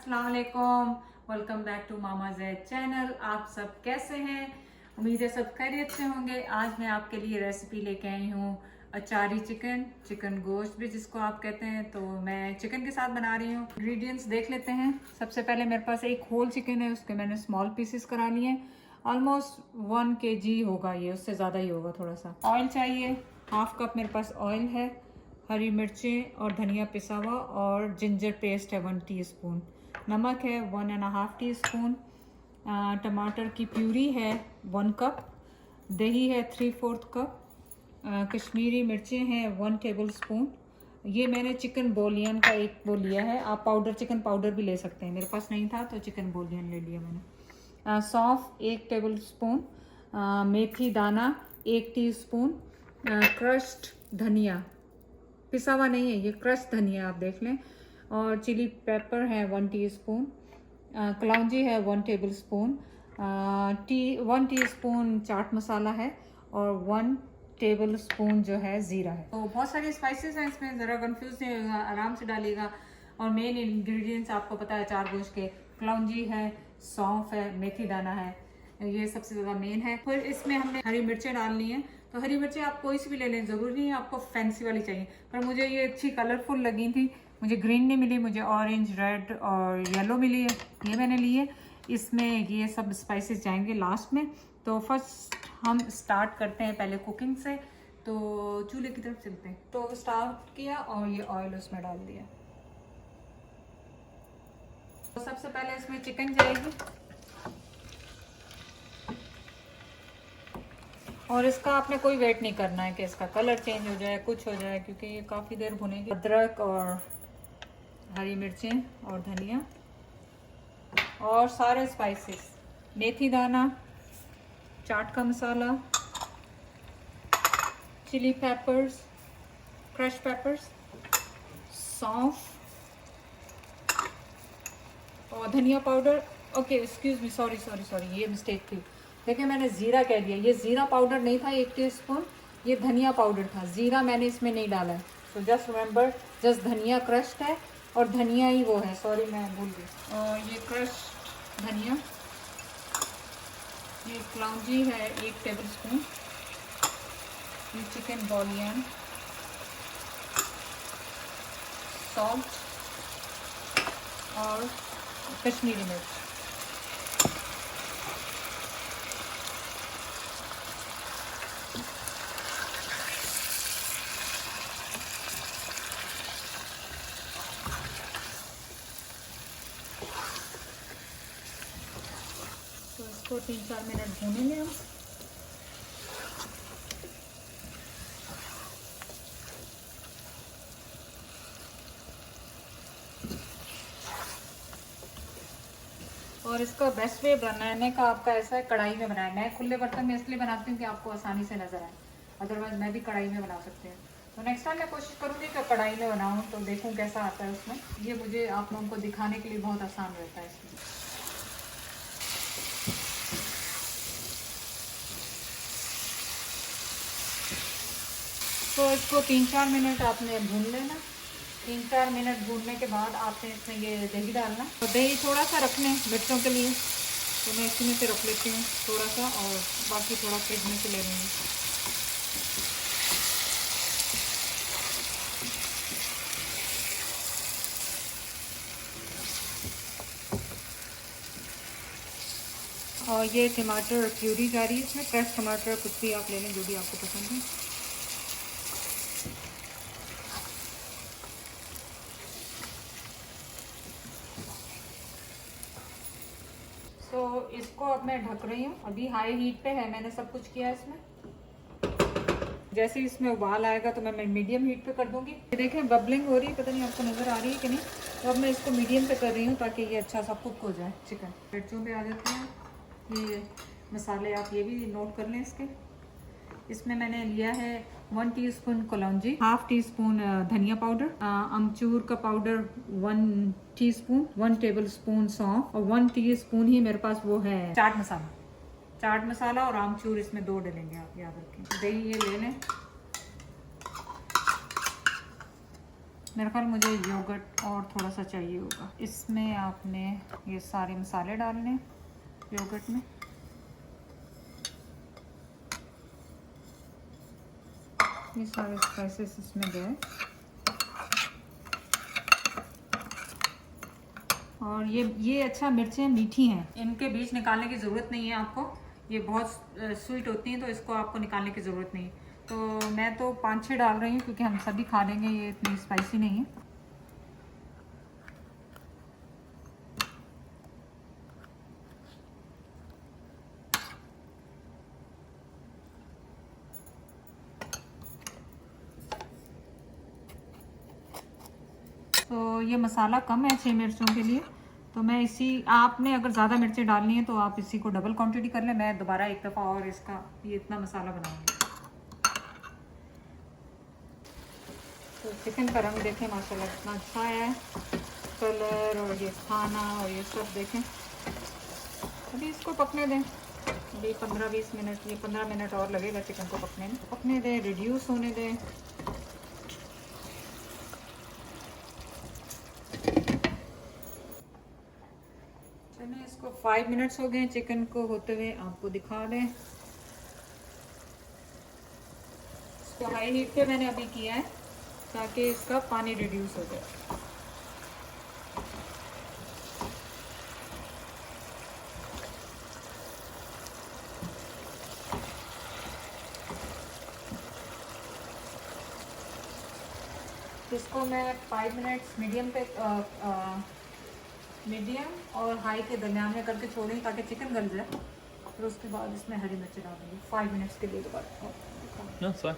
अस्सलाम वालेकुम, welcome back to Mama Zaid channel. आप सब कैसे हैं? उम्मीद है सब खैरियत से होंगे। आज मैं आपके लिए रेसिपी लेके आई हूँ अचारी चिकन गोश्त भी जिसको आप कहते हैं। तो मैं चिकन के साथ बना रही हूँ। इंग्रेडिएंट्स देख लेते हैं। सबसे पहले मेरे पास एक होल चिकन है, उसके मैंने स्मॉल पीसेस करा लिए हैं। ऑलमोस्ट 1 kg होगा ये, उससे ज़्यादा ही होगा थोड़ा सा। ऑयल चाहिए, 1/2 कप मेरे पास ऑयल है। हरी मिर्चें और धनिया पिसा हुआ और जिंजर पेस्ट है 1 टीस्पून। नमक है 1.5 टीस्पून। टमाटर की प्यूरी है 1 कप। दही है 3/4 कप। कश्मीरी मिर्चें हैं 1 टेबलस्पून। ये मैंने चिकन बोलियन का एक वो लिया है, आप पाउडर चिकन पाउडर भी ले सकते हैं, मेरे पास नहीं था तो चिकन बोलियन ले लिया मैंने। सौंफ 1 टेबलस्पून। मेथी दाना 1 टीस्पून। क्रश्ड धनिया, पिसा हुआ नहीं है ये, क्रश धनिया आप देख लें। और चिली पेपर है 1 टीस्पून। कलौंजी है 1 टेबलस्पून। 1 टीस्पून चाट मसाला है और 1 टेबलस्पून जो है ज़ीरा है। तो बहुत सारे स्पाइसेस हैं इसमें, ज़रा कंफ्यूज नहीं होगा, आराम से डालिएगा। और मेन इंग्रेडिएंट्स आपको पता है चार गोश्त के, कलौंजी है, सौंफ है, मेथी दाना है, ये सबसे ज़्यादा मेन है। फिर इसमें हमने हरी मिर्चें डालनी है। तो हरी मिर्चें आप कोई सी भी ले लें, ज़रूरी नहीं है आपको फैंसी वाली चाहिए, पर मुझे ये अच्छी कलरफुल लगी थी। मुझे ग्रीन नहीं मिली, मुझे ऑरेंज, रेड और येलो मिली है, ये मैंने ली है। इसमें ये सब स्पाइसेस जाएंगे लास्ट में। तो फर्स्ट हम स्टार्ट करते हैं पहले कुकिंग से। तो चूल्हे की तरफ चलते हैं। तो स्टार्ट किया और ये ऑयल उसमें डाल दिया। तो सबसे पहले इसमें चिकन जाएगी और इसका आपने कोई वेट नहीं करना है कि इसका कलर चेंज हो जाए, कुछ हो जाए, क्योंकि ये काफ़ी देर भुनेगी। अदरक और हरी मिर्चें और धनिया और सारे स्पाइसेस, मेथी दाना, चाट का मसाला, चिली पेपर्स, क्रश पेपर्स, सौंफ और धनिया powder. Okay excuse me, sorry, ये मिस्टेक थी। देखिए मैंने ज़ीरा कह दिया, ये ज़ीरा पाउडर नहीं था 1 टीस्पून, ये धनिया पाउडर था। ज़ीरा मैंने इसमें नहीं डाला है। तो जस्ट रिमेंबर, जस्ट धनिया क्रश्ड है और धनिया ही वो है, सॉरी मैं भूल गई। और ये क्रश्ड धनिया, ये कलौंजी है 1 टेबलस्पून, ये चिकन बॉलियन, सॉल्ट और कश्मीरी मिर्च। तो इसको 3-4 मिनट भूनेंगे हम। और इसका बेस्ट वे बनाने का आपका ऐसा है, कढ़ाई में बनाए। मैं खुले बर्तन में इसलिए बनाती हूँ कि आपको आसानी से नजर आए, अदरवाइज मैं भी कढ़ाई में बना सकती हूँ। तो नेक्स्ट टाइम मैं कोशिश करूँगी कि कढ़ाई में बनाऊँ, तो देखूँ कैसा आता है उसमें। ये मुझे आप लोगों को दिखाने के लिए बहुत आसान रहता है इसमें। तो इसको 3-4 मिनट आपने भून लेना। 3-4 मिनट भूनने के बाद आपने इसमें ये दही डालना। तो दही थोड़ा सा रख लें मिर्चों के लिए, तो मैं इसी में से रख लेती हूँ थोड़ा सा, और बाकी थोड़ा फ्रिज में से ले लूँगी। और ये टमाटर प्यूरी जा रही है इसमें, फ्रेश टमाटर कुछ भी आप ले लें जो भी आपको पसंद है। तो इसको अब मैं ढक रही हूँ, अभी हाई हीट पे है, मैंने सब कुछ किया है इसमें। जैसे ही इसमें उबाल आएगा तो मैं मीडियम हीट पे कर दूंगी। ये देखें बबलिंग हो रही है, पता नहीं आपको नज़र आ रही है कि नहीं। तो अब मैं इसको मीडियम पे कर रही हूँ ताकि ये अच्छा सा कुक हो जाए चिकन। मिर्चों पे आ जाते हैं ये मसाले, आप ये भी नोट कर लें इसके। इसमें मैंने लिया है 1 टीस्पून कलौंजी, 1/2 टीस्पून धनिया पाउडर, अमचूर का पाउडर 1 टीस्पून, 1 टेबलस्पून सौंफ और 1 टीस्पून ही मेरे पास वो है चाट मसाला। चाट मसाला और आमचूर इसमें 2 डालेंगे, आप याद रखें। दही ये ले लें मेरे ख्याल मुझे योगर्ट और थोड़ा सा चाहिए होगा। इसमें आपने ये सारे मसाले डालने योगर्ट में। ये सारे स्पाइसेस इसमें गए। और ये अच्छा मिर्चें मीठी हैं, इनके बीज निकालने की ज़रूरत नहीं है आपको। ये बहुत स्वीट होती हैं तो इसको आपको निकालने की ज़रूरत नहीं। तो मैं तो 5-6 डाल रही हूँ क्योंकि हम सभी खा लेंगे, ये इतनी स्पाइसी नहीं है। तो ये मसाला कम है 6 मिर्चों के लिए, तो मैं आपने अगर ज़्यादा मिर्चें डालनी है तो आप इसी को डबल क्वांटिटी कर लें। मैं दोबारा एक दफ़ा और इसका ये इतना मसाला बनाऊंगी। तो चिकन का रंग देखें माशाल्लाह कितना अच्छा है, कलर और ये खाना और ये सब देखें। अभी इसको पकने दें, अभी 15-20 मिनट, ये 15 मिनट और लगेगा चिकन को पकने में। पकने दें, रिड्यूस होने दें। चलिए इसको 5 मिनट्स हो गए चिकन को होते हुए, आपको दिखा दें। इसको हाई हीट पे मैंने अभी किया है ताकि इसका पानी रिड्यूस हो जाए। इसको मैं 5 मिनट्स मीडियम और हाई के दरमियान में करके छोड़ेंगे ताकि चिकन गल जाए। फिर उसके बाद इसमें हरी मिर्च डालेंगे 5 मिनट्स के लिए दोबारा।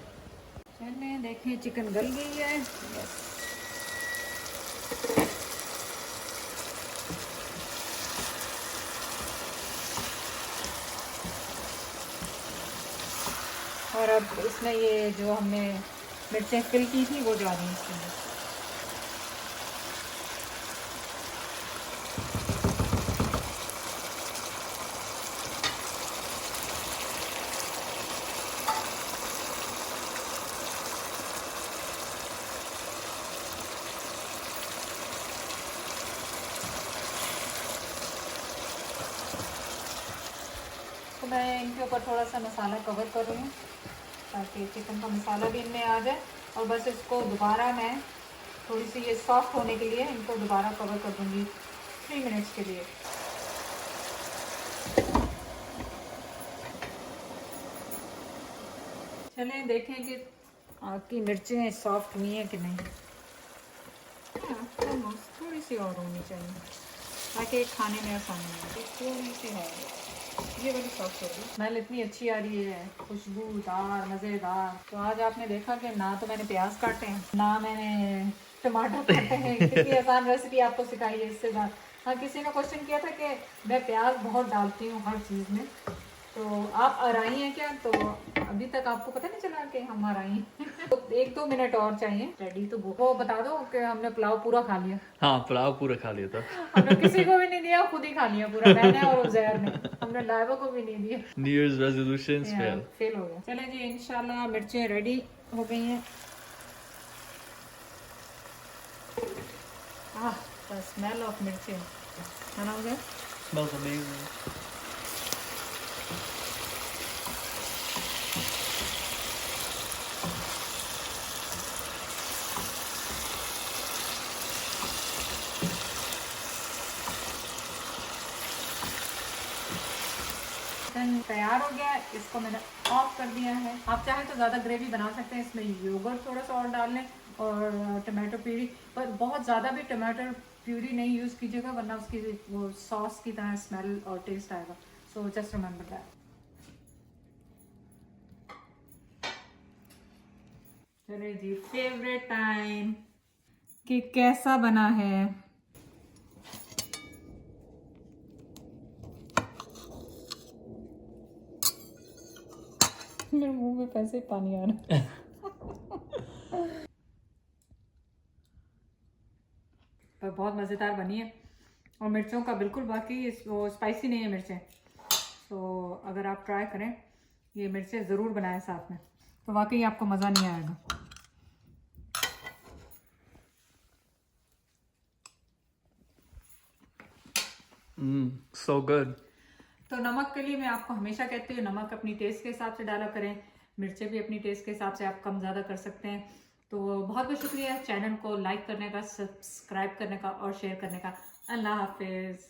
चलिए देखें चिकन गल गई है। यस, और अब इसमें ये जो हमने मिर्चें फिल की थी वो जा रही हैं इसमें। तो मैं इनके ऊपर थोड़ा सा मसाला कवर कर रही हूँ ताकि चिकन का मसाला भी इनमें आ जाए। और बस इसको दोबारा मैं थोड़ी सी ये सॉफ्ट होने के लिए इनको दोबारा कवर कर दूँगी 3 मिनट्स के लिए। चलिए देखें कि आपकी मिर्चें सॉफ्ट हुई हैं कि नहीं। थोड़ी सी और होनी चाहिए ताकि खाने में आसानी हो। थोड़ी सी है, ये वाली सॉफ्ट होगी। स्मेल इतनी अच्छी आ रही है, खुशबूदार मज़ेदार। तो आज आपने देखा कि ना तो मैंने प्याज काटे हैं ना मैंने टमाटर काटे हैं। कितनी आसान रेसिपी आपको सिखाई है इससे ज़्यादा। हाँ, किसी ने क्वेश्चन किया था कि मैं प्याज बहुत डालती हूँ हर चीज़ में, तो आप अराई हैं क्या? तो अभी तक आपको पता नहीं चला कि हम अराई हैं। तो 1-2 मिनट और चाहिए रेडी। तो वो बता दो कि हमने पुलाव पूरा खा लिया। हाँ, पुलाव पूरा खा लिया था। हमने किसी को भी नहीं दिया, खुद ही खा लिया पूरा, मैंने और उज़ैर ने। हमने लाइबा को भी नहीं दिया। न्यू ईयर्स रेजोल्यूशंस फेल हो गया। चलें जी, इंशाल्लाह मिर्चें रेडी हो गई हैं। द स्मेल ऑफ मिर्चें खाना हो गया। Smells amazing. तैयार हो गया, इसको मैंने ऑफ कर दिया है। आप चाहें तो ज़्यादा ग्रेवी बना सकते हैं, इसमें योगर्ट थोड़ा सा और डाल लें और टमाटो प्यूरी, पर बहुत ज़्यादा भी टमाटर प्यूरी नहीं यूज़ कीजिएगा वरना उसकी वो सॉस की तरह स्मेल और टेस्ट आएगा। So just remember that. चलिए जी, फेवरेट टाइम कि कैसा बना है। मेरे मुंह में पैसे पानी आ रहा है। पर बहुत मज़ेदार बनी है और मिर्चों का बिल्कुल बाकी वो स्पाइसी नहीं है मिर्चें। तो अगर आप ट्राई करें, ये मिर्चें ज़रूर बनाएं साथ में, तो वाकई आपको मज़ा नहीं आएगा। So good. तो नमक के लिए मैं आपको हमेशा कहती हूँ नमक अपनी टेस्ट के हिसाब से डाला करें, मिर्चें भी अपनी टेस्ट के हिसाब से आप कम ज़्यादा कर सकते हैं। तो बहुत बहुत शुक्रिया चैनल को लाइक करने का, सब्सक्राइब करने का और शेयर करने का। अल्लाह हाफिज़।